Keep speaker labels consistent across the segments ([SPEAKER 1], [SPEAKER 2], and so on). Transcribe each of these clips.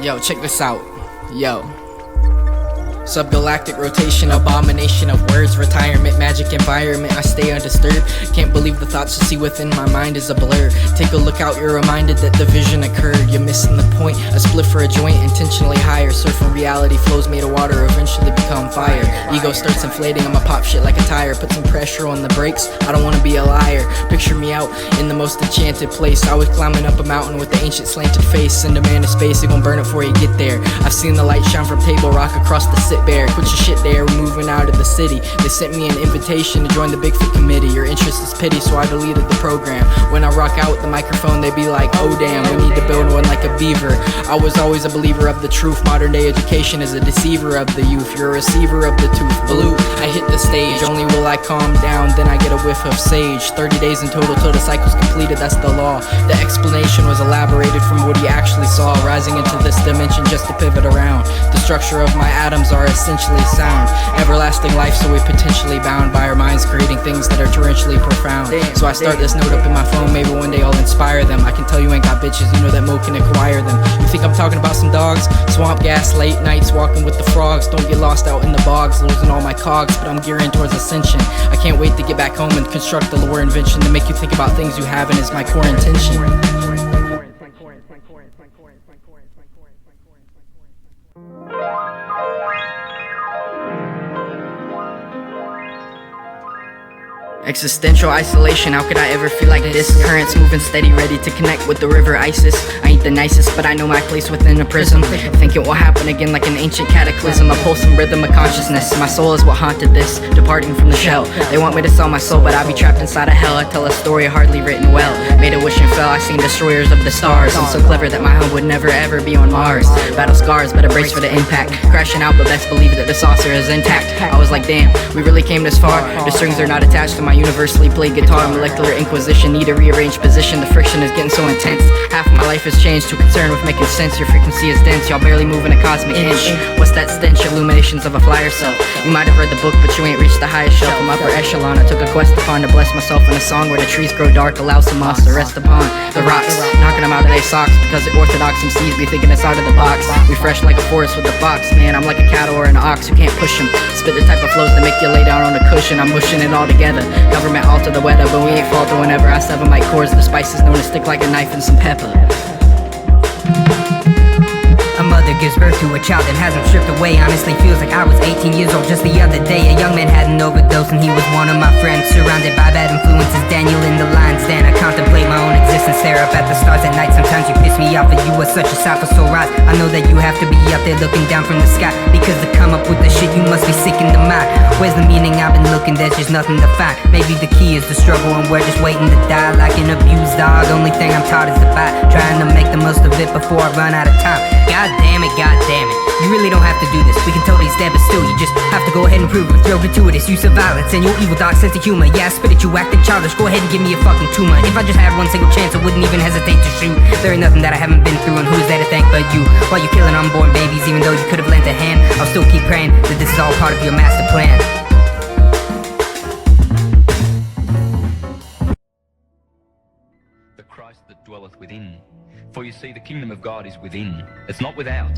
[SPEAKER 1] Yo, check this out. Yo. Subgalactic rotation, abomination of words, retirement, magic environment, I stay undisturbed. Can't believe the thoughts you see within my mind is a blur. Take a look out, you're reminded that the vision occurred. You're missing the point, a split for a joint, intentionally higher. Surfing reality, flows made of water, eventually become fire. Ego starts inflating, I'ma pop shit like a tire. Put some pressure on the brakes, I don't wanna be a liar. Picture me out in the most enchanted place. I was climbing up a mountain with the ancient slanted face. Send a man to space, they gon' burn it before you get there. I've seen the light shine from Table Rock across the sit bear. Put your shit there, we're moving out of the city. They sent me an invitation to join the Bigfoot committee. Your interest is pity, so I deleted the program. When I rock out with the microphone, they be like, oh damn, we need to build one like a beaver. I was always a believer of the truth. Modern day education is a deceiver of the youth. You're a receiver of the tooth. Blue, I hit the stage, only will I calm down, then I get a whiff of sage. 30 days in total till the cycle's completed, that's the law. The explanation was elaborated from what he actually saw. Rising into this dimension just to pivot around. The structure of my atoms are essentially sound. Everlasting life, so we're potentially bound by our minds, creating things that are torrentially profound. So I start this note up in my phone, maybe one day I'll inspire them. I can tell you ain't got bitches, you know that Mo can acquire them. You think I'm talking about some dogs? Swamp gas, late nights, walking with the frogs. Don't get lost out in the bogs, losing all my cogs, but I'm gearing towards ascension. I can't wait to get back home and construct the lore invention to make you think about things you haven't is my core intention. Existential isolation, how could I ever feel like this? Currents moving steady, ready to connect with the river Isis. I ain't the nicest, but I know my place within a prism. Think it will happen again like an ancient cataclysm. A pulsing rhythm of consciousness. My soul is what haunted this, departing from the shell. They want me to sell my soul, but I'll be trapped inside of hell. I tell a story hardly written well. Made a wish and fell, I seen destroyers of the stars. I'm so clever that my home would never ever be on Mars. Battle scars, better brace for the impact. Crashing out, but best believe that the saucer is intact. I was like, damn, we really came this far. The strings are not attached to my universally played guitar. Molecular inquisition, need a rearranged position. The friction is getting so intense. Half of my life has changed, too concerned with making sense. Your frequency is dense, y'all barely moving a cosmic inch. What's that stench? Illuminations of a flyer cell. You might have read the book, but you ain't reached the highest shelf. I'm upper echelon, I took a quest upon to bless myself in a song where the trees grow dark, allow some moss to rest upon the rocks, knocking them out of their socks because the orthodox MCs be thinking it's out of the box. We fresh like a forest with a fox, man, I'm like a cattle or an ox, you can't push them. Spit the type of flows that make you lay down on a cushion. I'm mushing it all together. Government alter the weather, but we ain't falter whenever I sever my cords. The spices known to stick like a knife and some pepper.
[SPEAKER 2] A mother gives birth to a child that hasn't stripped away. Honestly feels like I was 18 years old just the other day. A young man had an overdose and he was one of my friends. Surrounded by bad influences, Daniel in the lion's den. I contemplate my own existence, stare up at the stars at night. Sometimes you piss me off, but you are such a sight for soul rise. I know that you have to be up there looking down from the sky, because to come up with the shit you must be sick in the mind. Where's the meaning? I've been looking, there's just nothing to find. Maybe the key is the struggle and we're just waiting to die like an abused dog. Only thing I'm taught is to fight, trying to make the most of it before I run out of time. God damn it, you really don't have to do this. We can totally stab it still, you just have to go ahead and prove it with your gratuitous use of violence and your evil dark sense of humor. Yeah, I spit at you acting childish, go ahead and give me a fucking tumor. If I just had one single chance, I wouldn't even hesitate to shoot. There ain't nothing that I haven't been through, and who's there to thank but you? While you killing unborn babies, even though you could have lent a hand, I'll still keep praying that this is all part of your master plan.
[SPEAKER 3] The Christ that dwelleth within. For you see, the kingdom of God is within. It's not without.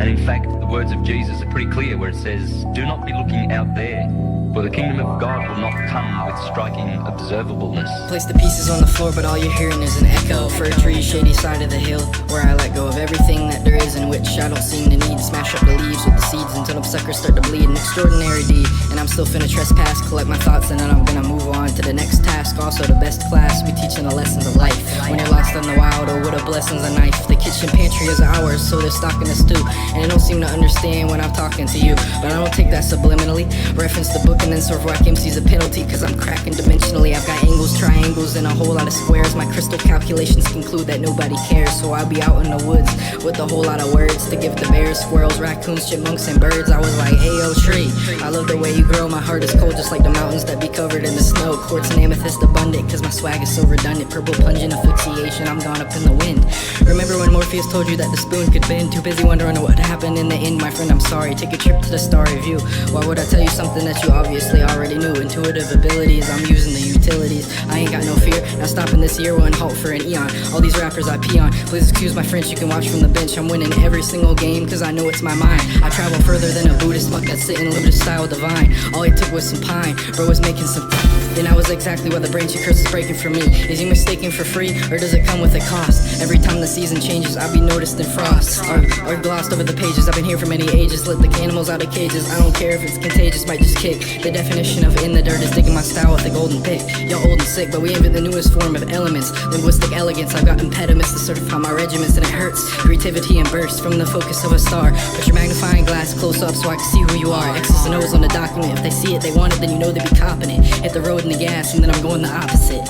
[SPEAKER 3] And in fact, the words of Jesus are pretty clear where it says, do not be looking out there, for the kingdom of God will not come with striking observableness.
[SPEAKER 1] Place the pieces on the floor, but all you're hearing is an echo. Fir tree, shady side of the hill, where I let go of everything that there is, in which I don't seem to need. Smash up the leaves with the seeds until them suckers start to bleed. An extraordinary deed, and I'm still finna trespass, collect my thoughts, and then I'm gonna move on to the next task. Also the best class, we teaching the lessons of life. When you're lost in the wild, oh what a blessing's a knife. The kitchen pantry is ours, so they're stocking us too. And they don't seem to understand when I'm talking to you, but I don't take that subliminally. Reference the book and then serve whack MC's a penalty, cause I'm cracking dimensionally. I've got angles, triangles, and a whole lot of squares. My crystal calculations conclude that nobody cares, so I'll be out in the woods with a whole lot of words to give the bears, squirrels, raccoons, chipmunks, and birds. I was like, ayo tree, I love the way you grow. My heart is cold just like the mountains that be covered in the snow. Quartz and amethyst abundant, cause my swag is so redundant. Purple pungent asphyxiation, I'm gone up in the wind. Remember when Morpheus told you that the spoon could bend? Too busy wondering what happened in the end, my friend, I'm sorry. Take a trip to the starry view. Why would I tell you something that you obviously already knew? Intuitive abilities, I'm using the utilities. I ain't got no fear, not stopping this year, won't halt for an eon. All these rappers I pee on, please excuse my French, you can watch from the bench. I'm winning every single game, cause I know it's my mind. I travel further than a Buddhist monk that's sitting lotus style divine. All it took was some pine, bro was making some. Then I was exactly where the branchy curse is breaking for me. Is he mistaken for free, or does it come with a cost? Every time the season changes, I'll be noticed in frost or glossed over the pages. I've been here for many ages, let the animals out of cages. I don't care if it's contagious, might just kick. The definition of in the dirt is digging my style with a golden pick. Y'all old and sick, but we invent the newest form of elements. Linguistic elegance, I've got impediments to certify my regiments, and it hurts. Creativity and bursts from the focus of a star. Put your magnifying glass close up so I can see who you are. X's and O's on the document, if they see it, they want it, then you know they be copping it. Hit the road in the gas, and then I'm going the opposite.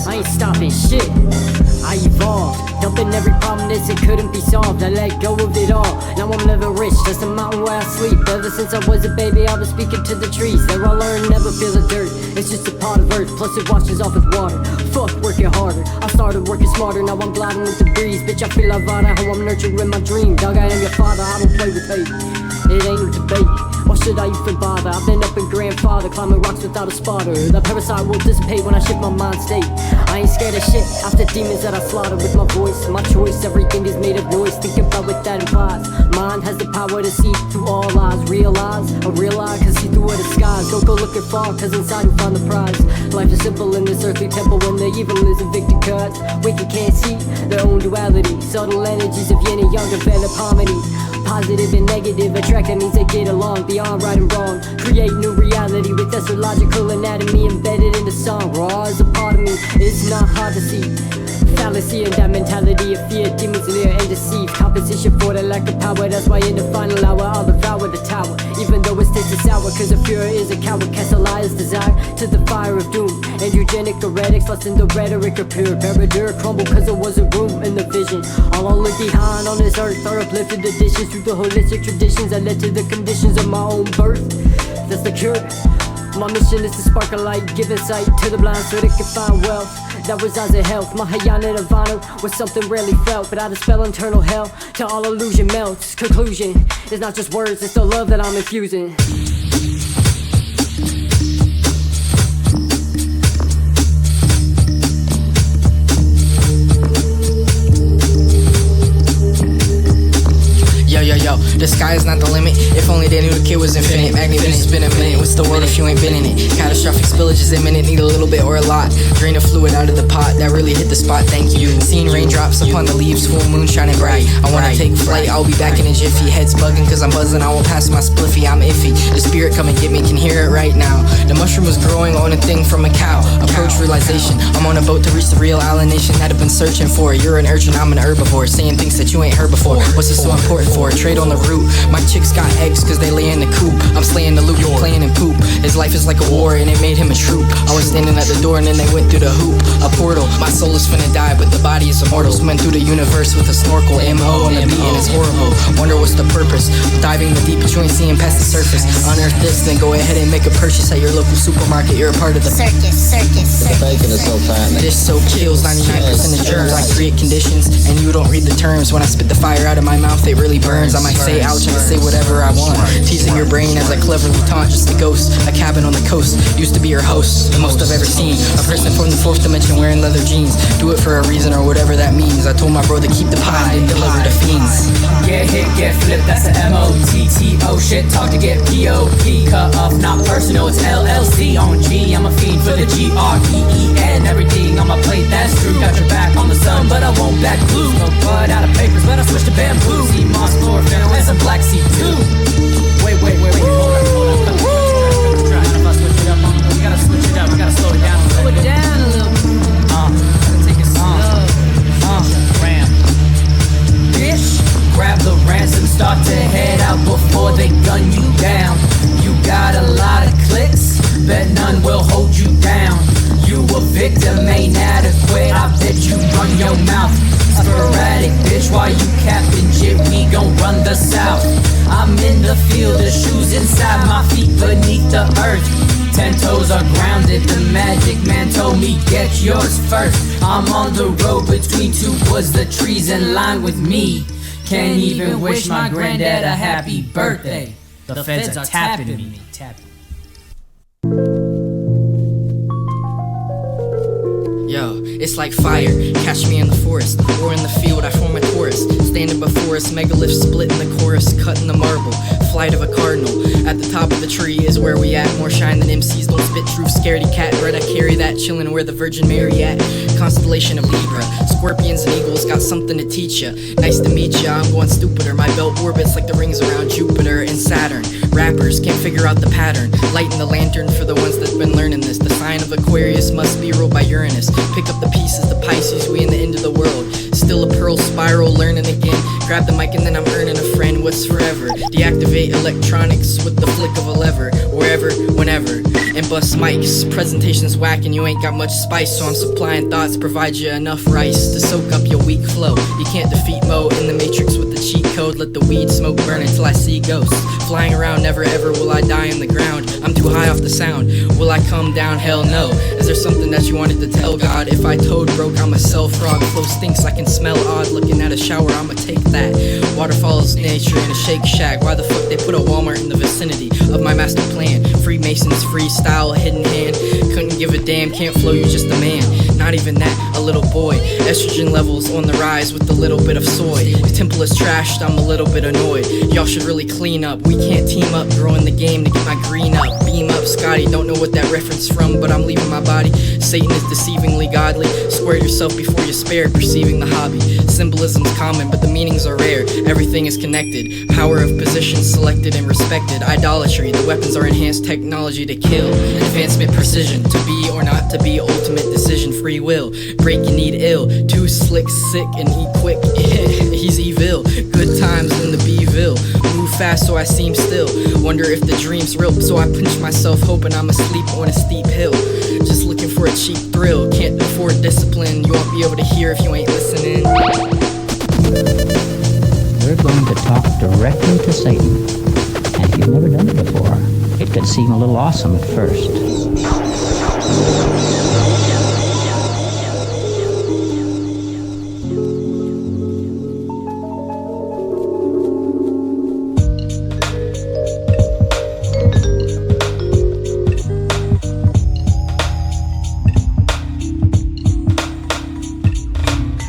[SPEAKER 4] I ain't stopping shit, I evolved, dumping every problem that it couldn't be solved. I let go of it all, now I'm living rich, just a mountain where I sleep. Ever since I was a baby, I was speaking to the trees. There I learned, never feel the dirt, it's just a part of earth, plus it washes off with water. Fuck working harder, I started working smarter, now I'm gliding with the breeze. Bitch, I feel like how I'm nurturing my dream. Dog, I am your father, I don't play with hate, it ain't no debate. Why should I even bother? I've been up in grandfather, climbing rocks without a spotter. The parasite will dissipate when I shift my mind state. I ain't scared of shit, after demons that I slaughter with my voice. My choice, everything is made of noise, thinking about what that implies. Mind has the power to see through all lies. Realize, a real eye can see through the skies. Don't go looking far, cause inside you find the prize. Life is simple in this earthly temple when the evil is evicted cuts. Wicked can't see their own duality. Subtle energies of yin and yang develop harmony. Positive and negative attract, that means they get along beyond right and wrong. Create new reality with astrological anatomy embedded in the song. Raw is a part of me, it's not hard to see. Fallacy and that mentality of fear, demons leer and deceive. Compensation for the lack of power, that's why in the final hour I'll devour the tower. Even though it's tasted sour, cause the Fuhrer is a coward. Cast a liar's desire to the fire of doom. And eugenic heretics lost in the rhetoric of pure paradur crumble, cause there was a room in the vision. All I look behind on this earth are uplifted additions through the holistic traditions that led to the conditions of my own birth. That's the cure. My mission is to spark a light, giving sight to the blind so they can find wealth that resides in health. Mahayana Nirvana was something rarely felt, but I dispel internal hell till all illusion melts. Conclusion, it's not just words, it's the love that I'm infusing.
[SPEAKER 1] Yo, the sky is not the limit. If only they knew the kid was infinite. Magnificent's been a minute. What's the world if you ain't been in it? Catastrophic spillage is imminent. Need a little bit or a lot. Drain the fluid out of the pot. That really hit the spot, thank you. Seeing raindrops upon the leaves, full moon shining bright. I wanna take flight, I'll be back in a jiffy. Head's bugging cause I'm buzzing, I won't pass my spliffy. I'm iffy, the spirit come and get me, can hear it right now. The mushroom was growing on a thing from a cow. Approach realization, I'm on a boat to reach the real island nation that I've been searching for. You're an urchin, I'm an herbivore, saying things that you ain't heard before. What's this so important for? Trade on the root. My chicks got eggs cause they lay in the coop. I'm slaying the loop, playing in poop. His life is like a war and it made him a troop. I was standing at the door and then they went through the hoop. A portal, my soul is finna die but the body is immortal. Swimming through the universe with a snorkel. M.O. on the beat and it's horrible. Wonder what's the purpose? Diving the deep but you ain't seeing past the surface. Unearth this, then go ahead and make a purchase at your local supermarket. You're a part of the
[SPEAKER 5] circus.
[SPEAKER 6] The bacon is so fat.
[SPEAKER 1] This so kills 99% of germs. I create conditions and you don't read the terms. When I spit the fire out of my mouth it really burns. I might say ouch and say whatever I want. Teasing your brain as I cleverly taunt. Just a ghost, a cabin on the coast. Used to be your host, the most I've ever seen. A person from the fourth dimension wearing leather jeans. Do it for a reason or whatever that means. I told my bro to keep the pie and deliver the fiends.
[SPEAKER 7] Get hit, get flipped, that's the M-O-T-T-O shit. Talk to get P-O-P. Cut off, not personal, it's LLC on G. I'm a fiend for the G-R-E-E-N. Everything on my plate, that's true. Got your back on the sun, but I won't back blue. No bud out of papers, but I switch to bamboo. Sea moss, chlorophyll, and some black sea too. Wait, hold on. We gotta switch it up, we gotta slow it down a little bit. Take it slow. Ram. Bitch, grab the ransom, start to head out before they gun you down. You got a lot of clicks, bet none will hold you down. You a victim, ain't adequate, I bet you run your mouth. Sporadic, bitch, while you capping shit, we gon' run the south. I'm in the field, the shoes inside, my feet beneath the earth. 10 toes are grounded, the magic man told me get yours first. I'm on the road between two woods, the trees in line with me. Can't even wish my granddad a happy birthday. The feds are tapping me.
[SPEAKER 1] It's like fire, catch me in the forest, or in the field, I form a chorus. Standing before us, megalith split in the chorus, cutting the marble, flight of a cardinal. At the top of the tree is where we at, more shine than MCs, don't spit truth, scaredy cat. Bread, I carry that, chillin' where the Virgin Mary at. Constellation of Libra, scorpions and eagles, got something to teach ya. Nice to meet ya, I'm going stupider, my belt orbits like the rings around Jupiter and Saturn. Rappers can't figure out the pattern, lighten the lantern for the ones that's been learning this. The sign of Aquarius must be ruled by Uranus. Pick up the pieces, the Pisces, we in the end of the world. Still a pearl spiral, learning again. Grab the mic and then I'm earning a friend. What's forever? Deactivate electronics with the flick of a lever. Wherever, whenever. And bust mics. Presentation's whack and you ain't got much spice, so I'm supplying thoughts, provide you enough rice to soak up your weak flow. You can't defeat Mo in the Matrix with the cheat code. Let the weed smoke burn until I see ghosts. Flying around, never ever will I die on the ground. I'm too high off the sound. Will I come down? Hell no. Is there something that you wanted to tell God? If I toad broke, I'm a cell frog. Flow stinks, I can smell odd. Looking at a shower, I'ma take that. Waterfalls, nature in a Shake Shack. Why the fuck they put a Walmart in the vicinity of my master plan? Freemasons, freestyle, hidden hand. Couldn't give a damn, can't flow, you just a man. Not even that, a little boy. Estrogen levels on the rise with a little bit of soy. The temple is trashed, I'm a little bit annoyed. Y'all should really clean up. We can't team up, growing the game to get my green up. Beam up, Scotty, don't know what that reference from, but I'm leaving my body. Satan is deceivingly godly. Square yourself before you're spared, perceiving the hobby. Symbolism's common, but the meanings are rare. Everything is connected. Power of position selected and respected. Idolatry, the weapons are enhanced technology to kill. Advancement precision, to be or not to be, ultimate decision, free will. Break, you need ill. Too slick, sick, and eat quick. He's evil. Good times in the Beeville. Move fast so I seem still. Wonder if the dream's real, so I pinch myself hoping I'm asleep on a steep hill. Just looking for a cheap thrill. Can't afford discipline. You won't be able to hear if you ain't listening.
[SPEAKER 5] We're going to talk directly to Satan. And if you've never done it before, it could seem a little awesome at first.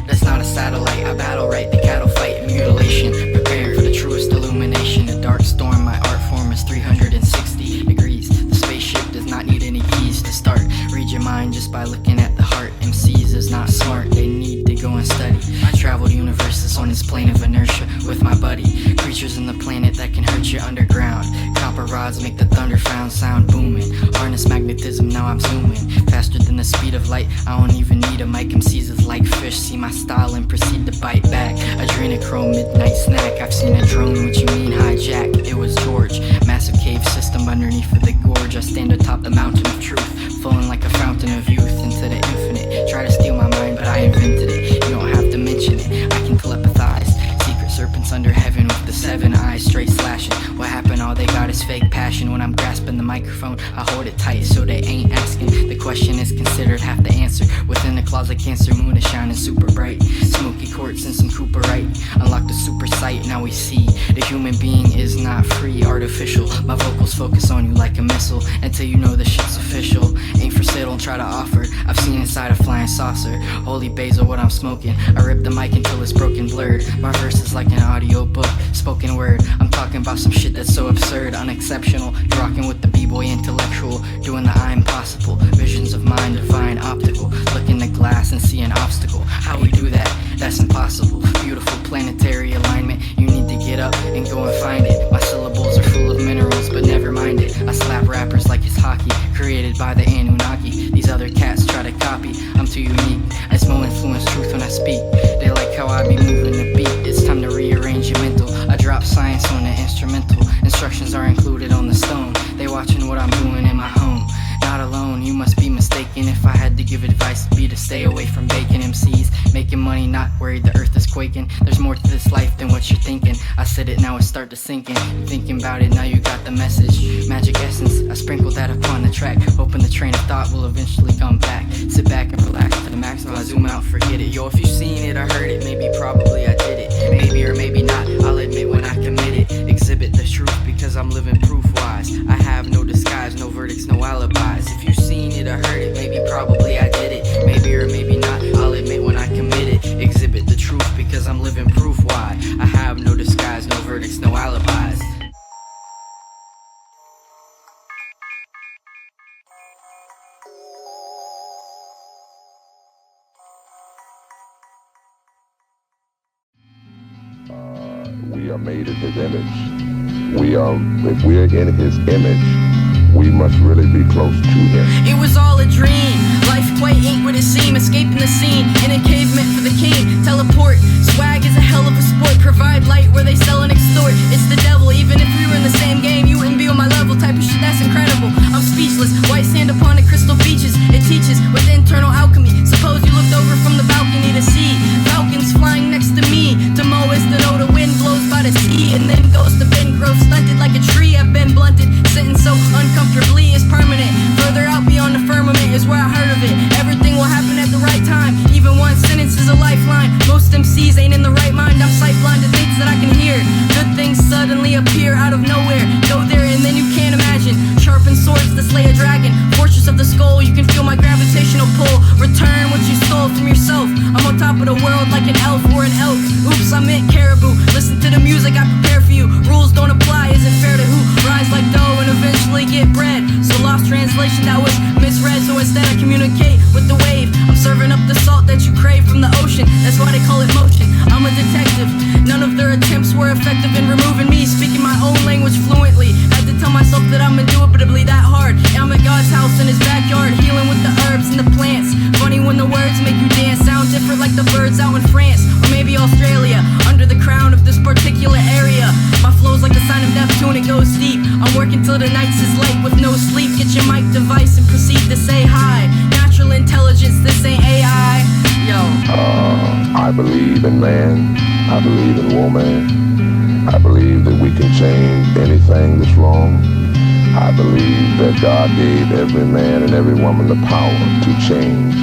[SPEAKER 1] That's not a satellite, I battle right, the cattle fight, mutilation. Preparing for the truest illumination. A dark storm, my art form is 360 degrees. The spaceship does not need any keys to start. Read your mind just by looking at the heart. MCs is not smart, they need to go and study. I traveled universes on this plane of inertia with my buddy. Creatures in the planet that can hurt you underground. Copper rods make the thunder sound booming. Harness magnetism, now I'm zooming. Faster than the speed of light, I don't even need a mic. MCs is like fish, see my style and proceed to bite back. Adrenochrome, midnight snack. I've seen a drone, what you mean hijack? It was George. Massive cave system underneath of the gorge. I stand atop the mountain of truth, flowing like a fountain of youth into the infinite. Try to steal my mind, but I invented it. You don't have to mention it, I can telepathize. Secret serpents under heaven with the 7 eyes straight slashing. What happened? All they got is fake passion. When I'm grasping the microphone, I hold it tight so they ain't asking. The question is considered, have to answer. Within the closet, Cancer moon is shining super bright. Smoky quartz and some Cooperite. Unlock the super sight, now we see the human being is not free, artificial. My vocals focus on you like a missile until you know the shit's official. Ain't for sale, don't try to offer. I've seen inside a flying saucer. Holy basil, what I'm smoking. I rip the mic until it's broken, blurred. My verse is like an audio book, spoken word. I'm talking about some shit that's so absurd, unexceptional. You're rocking with the b-boy intellectual, doing the I'm possible. Visions of mind, divine, optical. Look in the glass and see an obstacle. How we do that? That's impossible. Beautiful planetary alignment. You need to get up and go and find it. My syllables are full of minerals, but never mind it. I slap rappers like it's hockey, created by the Anunnaki. These other cats try to copy. I'm too unique. It's Mo influence truth when I speak. They like how I be moving the beat. It's time to rearrange your mental. I drop science on the instrumental. Instructions are included on the stone. They watching what I'm doing in my home. Not alone, you must be mistaken. If I had to give advice, it'd be to stay away from bacon. MCs making money, not worried the earth is quaking. There's more to this life than what you're thinking. I said it, now it start to sink in. You're thinking about it, now you got the message. Magic essence, I sprinkled that upon the track, hoping the train of thought will eventually come back. Sit back and relax to the maximum. I zoom out, forget it. Yo, if you've seen it, I heard it, maybe, probably I did it. Maybe or maybe not, I'll admit when I commit it. Exhibit the truth because I'm living proof-wise. I have no disguise, no verdicts, no alibis. If you've seen it, I heard it, maybe, probably I did it. Maybe or maybe not,
[SPEAKER 8] are made in his image. If we're in his image, we must really be close to him.
[SPEAKER 1] It was all a dream. Life quite ain't what it seemed. Escaping the scene in a cave meant for the king. Teleport. Swag is a hell of a sport. Provide light where they sell and extort. It's the devil. Even if we were in the same game, you wouldn't be on my level. Type of shit that's incredible. I'm speechless. White sand upon the crystal beaches. It teaches with internal alchemy. Suppose you looked over from the balcony to see falcons flying next to me. To Mo is to know the wind blows by the sea and then goes to bend, grows stunted like a tree. I've been blunted, sitting so uncomfortably. It's permanent. Further out beyond the firmament is where I heard of it. Everything will happen at the right time. Even one sentence is a lifeline. Most MCs ain't in the right mind. I'm sight blind to things that I can hear. Good things suddenly appear out of nowhere. Go there and then you can't imagine. Sharpened swords to slay a dragon. Fortress of the skull, you can feel my gravitational pull. Return what you stole from yourself. I'm on top of the world like an elf or an elk. Oops, I meant caribou. Listen to the music I prepare for you. Rules don't apply, is it fair to who rise like dough and eventually get bread? So lost translation that was misread. So instead I communicate with the wave. I'm serving up the salt that you crave from the ocean. That's why they call it motion. I'm a detective. None of their attempts were effective in removing me. Speaking my own language fluently. Had to tell myself that I'm indubitably that hard. I'm at God's house in his backyard, healing with the herbs and the plants. Funny when the words make you dance. Sound different like the birds out in France or maybe Australia. Under the crown of this particular area, my flow's like the sign of Neptune, it goes deep. I'm working till the nights is light with no sleep. Get your mic device and proceed to say hi. Natural intelligence, this ain't AI. Yo.
[SPEAKER 8] I believe in man. I believe in woman. I believe that we can change anything that's wrong. I believe that God gave every man and every woman the power to change,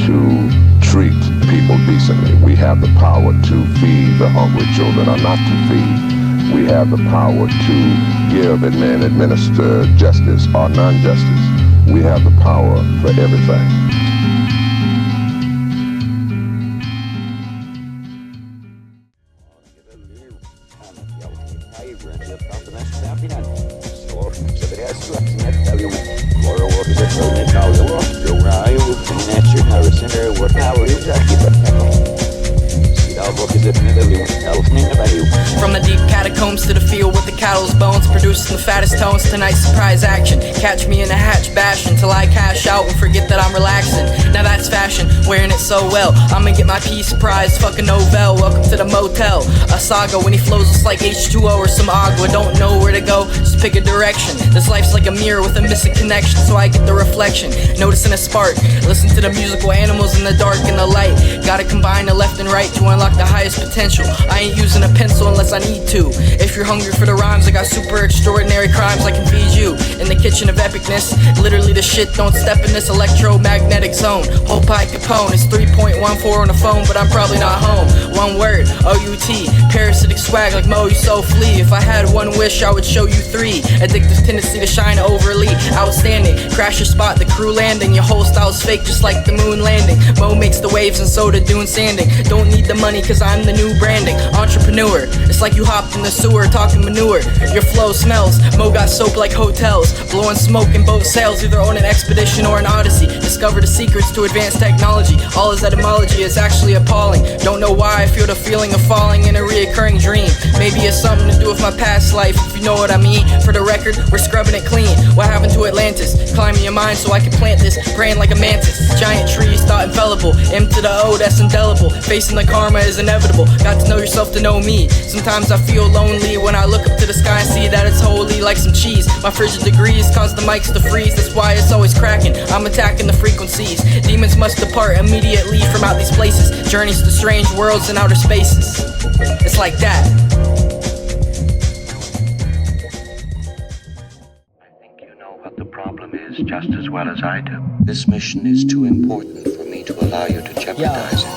[SPEAKER 8] to treat people decently. We have the power to feed the hungry children or not to feed. We have the power to give and administer justice or non-justice. We have the power for everything.
[SPEAKER 1] From the deep catacombs to the field with the cattle's bones, producing the fattest tones. Tonight's surprise action. Catch me in a hatch bashing till I cash out and forget that I'm relaxing. Now that's fashion, wearing it so well. I'ma get my peace prize, fuck a Novell. Welcome to the motel. A saga when he flows us like H2O or some agua. Don't know where to go, just pick a direction. This life's like a mirror with a missing connection, so I get the reflection. Noticing a spark, listen to the musical animals in the dark and the light. Gotta combine the left and right to unlock the highest potential. I ain't using a pencil unless I need to. If you're hungry for the rhymes, I got super extraordinary crimes I can feed you. In the kitchen of epicness, literally the shit don't step in this electromagnetic zone. Hope I Capone, it's 3.14 on the phone, but I'm probably not home. One word, O-U-T, parasitic swag like Mo, you so flee. If I had one wish, I would show you three. Addictive tendency to shine overly outstanding. Crash your spot, the crew landing. Your whole style's fake, just like the moon landing. Mo makes the waves and so the dune sanding. Don't need the money, cause I'm the new branding. Entrepreneur, it's like you hopped in the sewer talking manure. Your flow smells, Mo got soap like hotels. Blowing smoke in both sails, either on an expedition or an odyssey. Discover the secrets to advanced technology. All his etymology is actually appalling. Don't know why I feel the feeling of falling in a reoccurring dream. Maybe it's something to do with my past life, if you know what I mean. For the record, we're scrubbing it clean. What happened to Atlantis? Climbing your mind so I can plant this, praying like a mantis. Giant trees thought infallible, M to the O, that's indelible. Facing the karma is inevitable. Got to know yourself to know me. Sometimes I feel lonely when I look up to the sky and see that it's holy like some cheese. My frigid degrees cause the mics to freeze, that's why it's always cracking. I'm attacking the frequencies. Demons must depart immediately from out these places. Journeys to strange worlds and outer spaces. It's like that.
[SPEAKER 9] I think you know what the problem is just as well as I do. This mission is too important for me to allow you to jeopardize it.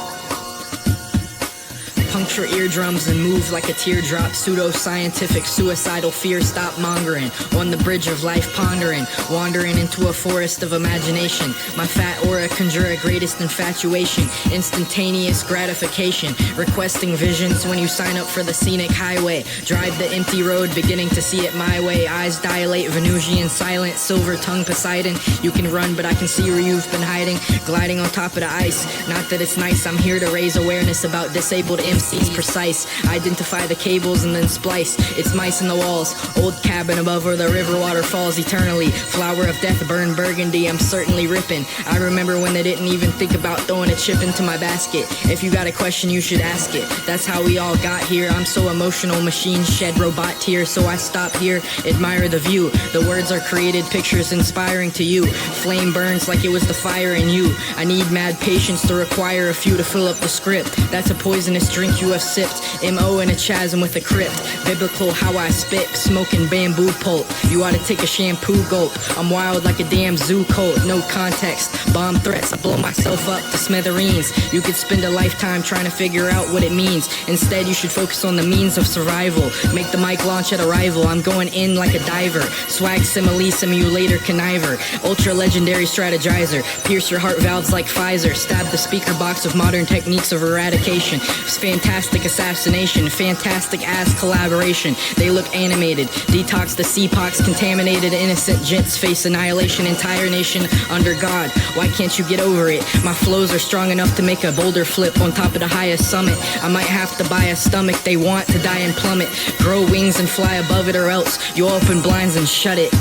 [SPEAKER 1] Puncture eardrums and move like a teardrop. Pseudo-scientific, suicidal fear, stop mongering. On the bridge of life pondering, wandering into a forest of imagination. My fat aura conjure a greatest infatuation. Instantaneous gratification, requesting visions when you sign up for the scenic highway. Drive the empty road, beginning to see it my way. Eyes dilate, Venusian silent, silver tongue Poseidon. You can run, but I can see where you've been hiding. Gliding on top of the ice, not that it's nice. I'm here to raise awareness about disabled images. MCs precise. Identify the cables and then splice. It's mice in the walls. Old cabin above where the river water falls eternally. Flower of death, burn burgundy, I'm certainly ripping. I remember when they didn't even think about throwing a chip into my basket. If you got a question, you should ask it. That's how we all got here. I'm so emotional, machines shed robot tears. So I stop here, admire the view. The words are created, pictures inspiring to you. Flame burns like it was the fire in you. I need mad patience to require a few to fill up the script. That's a poisonous drink you have sipped. M.O. in a chasm with a crypt. Biblical how I spit, smoking bamboo pulp. You ought to take a shampoo gulp. I'm wild like a damn zoo colt. No context, bomb threats, I blow myself up to smithereens. You could spend a lifetime trying to figure out what it means. Instead you should focus on the means of survival. Make the mic launch at arrival. I'm going in like a diver. Swag simile, simulator conniver. Ultra legendary strategizer. Pierce your heart valves like Pfizer. Stab the speaker box with modern techniques of eradication. Fantastic assassination. Fantastic ass collaboration. They look animated. Detox the CPOX. Contaminated innocent gents face annihilation. Entire nation under God. Why can't you get over it? My flows are strong enough to make a boulder flip on top of the highest summit. I might have to buy a stomach they want to die and plummet. Grow wings and fly above it, or else you'll open blinds and shut it.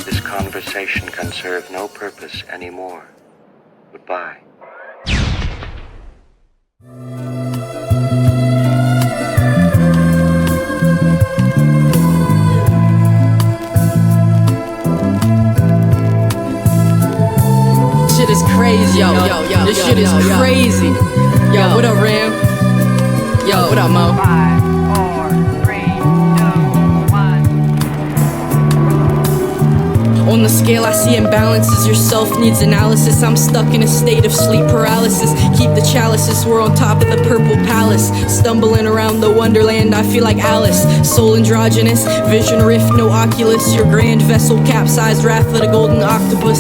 [SPEAKER 9] This conversation can serve no purpose anymore. Goodbye.
[SPEAKER 1] Shit is crazy, yo. This shit is crazy. Yo, what up, Ram? Yo, what up, Mo?
[SPEAKER 2] 5, 4, 3, 2, 1.
[SPEAKER 1] On the scale I see imbalances. Yourself needs analysis. I'm stuck in a state of sleep paralysis. Keep the chalices, we're on top of the purple palace. Stumbling around the wonderland, I feel like Alice. Soul androgynous, vision rift, no oculus. Your grand vessel capsized, wrath of the golden octopus.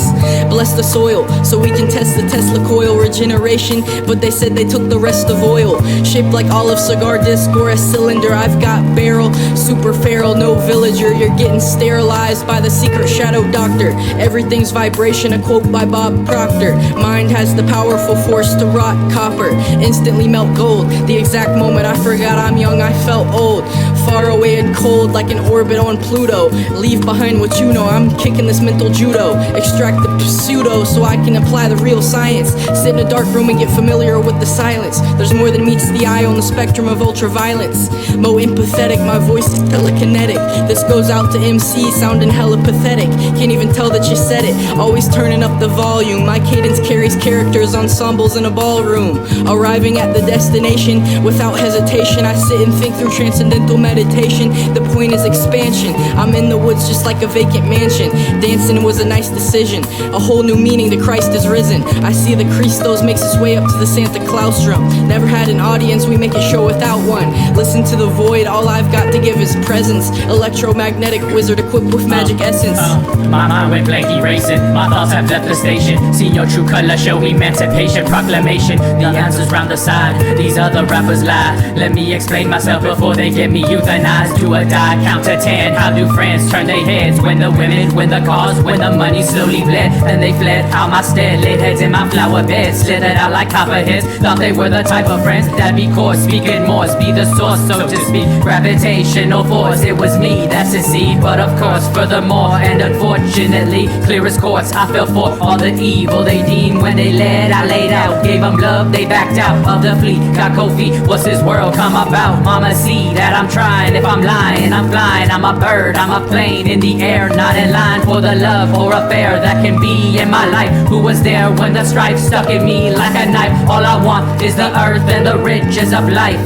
[SPEAKER 1] Bless the soil, so we can test the Tesla coil. Regeneration, but they said they took the rest of oil. Shaped like olive cigar disc or a cylinder. I've got barrel, super feral, no villager. You're getting sterilized by the secret shadow doctor. Everything's vibration, a quote by Bob Proctor. Mind has the powerful force to rot copper, instantly melt gold. The exact moment I forgot I'm young, I felt old. Far away and cold like an orbit on Pluto. Leave behind what you know, I'm kicking this mental judo. Extract the pseudo so I can apply the real science. Sit in a dark room and get familiar with the silence. There's more than meets the eye on the spectrum of ultraviolence. Mo empathetic, my voice is telekinetic. This goes out to MC sounding hella pathetic. Can't even tell that you said it. Always turning up the volume. My cadence carries characters, ensembles in a ballroom. Arriving at the destination without hesitation. I sit and think through transcendental meditation. The point is expansion. I'm in the woods just like a vacant mansion. Dancing was a nice decision. A whole new meaning, the Christ is risen. I see the Christos makes its way up to the Santa Claus drum. Never had an audience, we make a show without one. Listen to the void, all I've got to give is presence. Electromagnetic wizard equipped with magic essence.
[SPEAKER 10] My mind went blank erasing. My thoughts have left the station. Seen your true color, show emancipation proclamation. The answers round the side, these other rappers lie. Let me explain myself before they get me euthanized. Do or die, count to 10. How do friends turn their heads when the women, when the cars, when the money slowly bled? Then they fled out my stead, laid heads in my flower bed, slithered out like copperheads. Thought they were the type of friends that be coarse, speaking Morse, be the source, so to speak. Gravitational force, it was me that's the seed. But of course, furthermore, and unfortunately, clear as quartz, I fell for all the evil they deemed when they led. I laid out, gave them love, they backed out of the fleet. Got cold feet, what's this world come about? Mama see that I'm trying, if I'm lying, I'm flying. I'm a bird, I'm a plane in the air, not in line for the love or affair that can be in my life. Who was there when the strife stuck in me like a knife? All I want is the earth and the riches of life.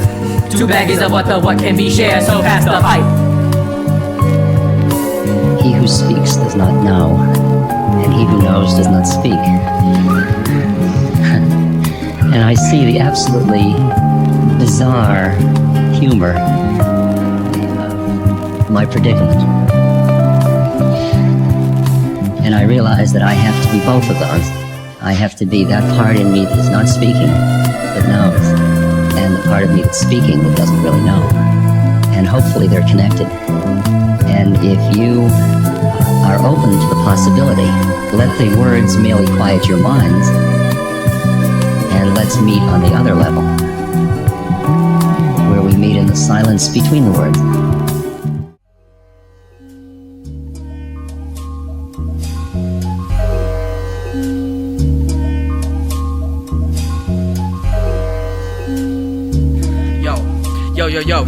[SPEAKER 10] 2 baggies of what can be shared, so pass the pipe.
[SPEAKER 5] He who speaks does not know, and he who knows does not speak. And I see the absolutely bizarre humor of my predicament. And I realize that I have to be both of those. I have to be that part in me that is not speaking, but knows, and the part of me that's speaking that doesn't really know. And hopefully they're connected. And if you are open to the possibility, let the words merely quiet your minds, and let's meet on the other level. the silence between the words.
[SPEAKER 1] Yo.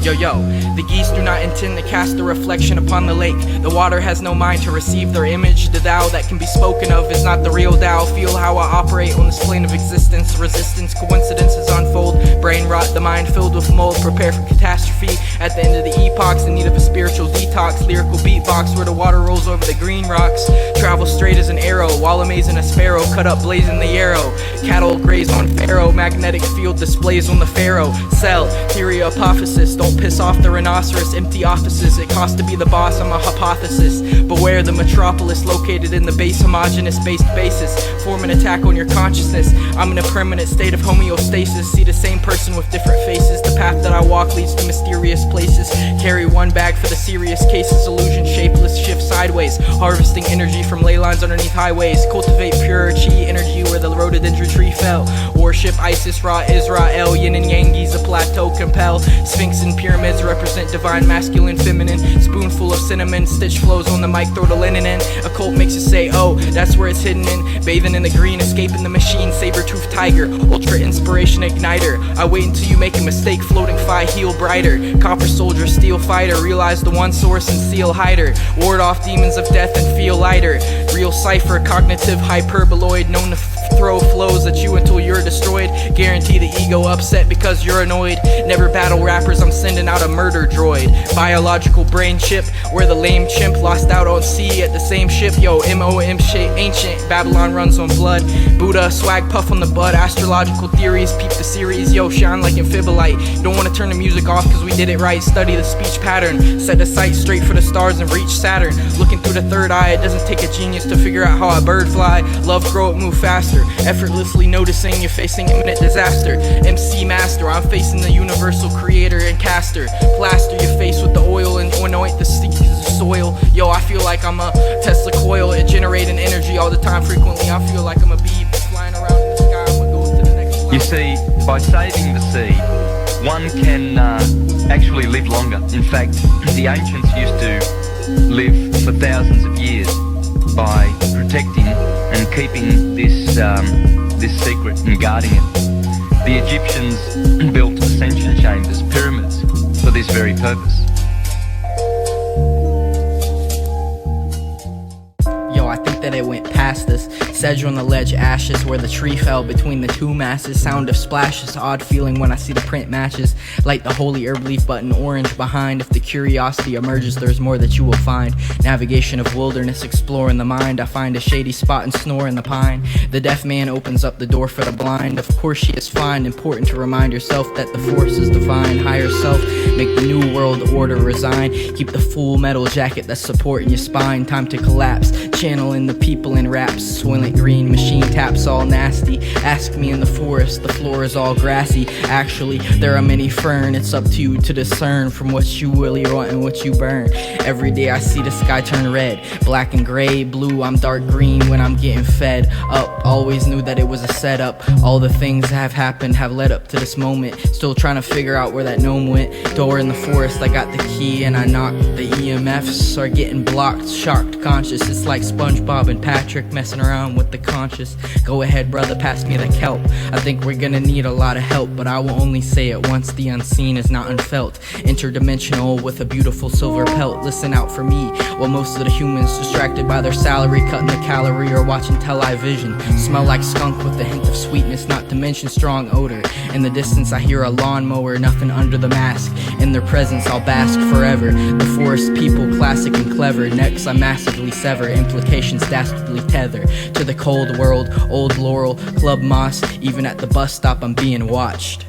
[SPEAKER 1] The geese do not intend to cast a reflection upon the lake. The water has no mind to receive their image. The thou that can be spoken of is not the real thou. Feel how I operate on this plane of existence. Resistance, coincidences unfold. Brain rot, the mind filled with mold. Prepare for catastrophe. At the end of the epochs, in need of a spiritual detox. Lyrical beatbox where the water rolls over the green rocks. Travel straight as an arrow, while amazing a sparrow. Cut up blazing the arrow. Cattle graze on Pharaoh. Magnetic field displays on the Pharaoh. Cell, theory, hypothesis. Don't piss off the rhinoceros. Empty offices, it costs to be the boss. I'm a hypothesis. Beware the metropolis located in the base homogeneous based basis. Form an attack on your consciousness. I'm in a permanent state of homeostasis. See the same person with different faces. The path that I walk leads to mysterious places. Carry one bag for the serious cases. Illusion shapeless, shift sideways. Harvesting energy from ley lines underneath highways. Cultivate pure chi energy where the rhododendron tree fell. Worship Isis, Ra, Israel. Yin and Yang, Giza plateau compel. Sphinx and pyramids represent divine, masculine, feminine. Spoonful of cinnamon, stitch flows on the mic, throw the linen in. A cult makes you say, oh, that's where it's hidden in. Bathing in the green, escaping the machine. Saber-toothed tiger, ultra inspiration igniter. I wait until you make a mistake, floating fi, heel brighter. Copper soldier, steel fighter. Realize the one source and seal hider. Ward off demons of death and feel lighter. Real cipher, cognitive hyperboloid. Known to throw flows at you until you're destroyed. Guarantee the ego upset because you're annoyed. Never battle rappers, I'm sending out a murder droid. Biological brain chip, where the lame chimp lost out on sea at the same ship. Yo, MOM shit, ancient, Babylon runs on blood. Buddha, swag puff on the bud. Astrological theories, peep the series. Yo, shine like amphibolite. Don't wanna turn the music off cause we did it right. Study the speech pattern, set the sight straight for the stars and reach Saturn. Looking through the third eye, it doesn't take a genius to figure out how a bird fly. Love, grow up, move faster. Effortlessly noticing you're facing imminent disaster. MC master, I'm facing the universal creator and caster. Plaster your face with the oil and anoint the soil. Yo, I feel like I'm a Tesla coil. It generating energy all the time. Frequently I feel like I'm a bee flying around in the sky. I'm gonna go to the next cloud.
[SPEAKER 3] You see, by saving the sea, one can actually live longer. In fact, the ancients used to live for thousands of years by protecting and keeping this secret and guarding it. The Egyptians built ascension chambers, pyramids, for this very purpose.
[SPEAKER 1] Yo, I think that it went past us. Sedge on the ledge, ashes where the tree fell between the two masses. Sound of splashes, odd feeling when I see the print matches. Light the holy herb leaf button orange behind. If the curiosity emerges, there's more that you will find. Navigation of wilderness, exploring the mind. I find a shady spot and snore in the pine. The deaf man opens up the door for the blind. Of course she is fine, important to remind yourself that the force is divine. Higher self, make the new world order resign. Keep the full metal jacket that's supporting your spine. Time to collapse, channeling the people in raps. Soylent green, machine taps all nasty. Ask me in the forest, the floor is all grassy. Actually, there are many fern, it's up to you to discern from what you really want and what you burn. Every day I see the sky turn red, black and gray, blue, I'm dark green when I'm getting fed up. Always knew that it was a setup. All the things that have happened have led up to this moment. Still trying to figure out where that gnome went. Door in the forest, I got the key and I knocked. The EMFs are getting blocked, shocked, conscious. It's like SpongeBob and Patrick messing around with the conscious. Go ahead brother, pass me the kelp. I think we're gonna need a lot of help, but I will only say it once. The unseen is not unfelt. Interdimensional with a beautiful silver pelt. Listen out for me, while most of the humans distracted by their salary, cutting the calorie or watching television. Smell like skunk with a hint of sweetness, not to mention strong odor. In the distance I hear a lawnmower, nothing under the mask. In their presence I'll bask forever. The forest people, classic and clever. Next I massively sever, implications dastardly tether to the cold world. Old laurel, club moss, even at the bus stop I'm being watched.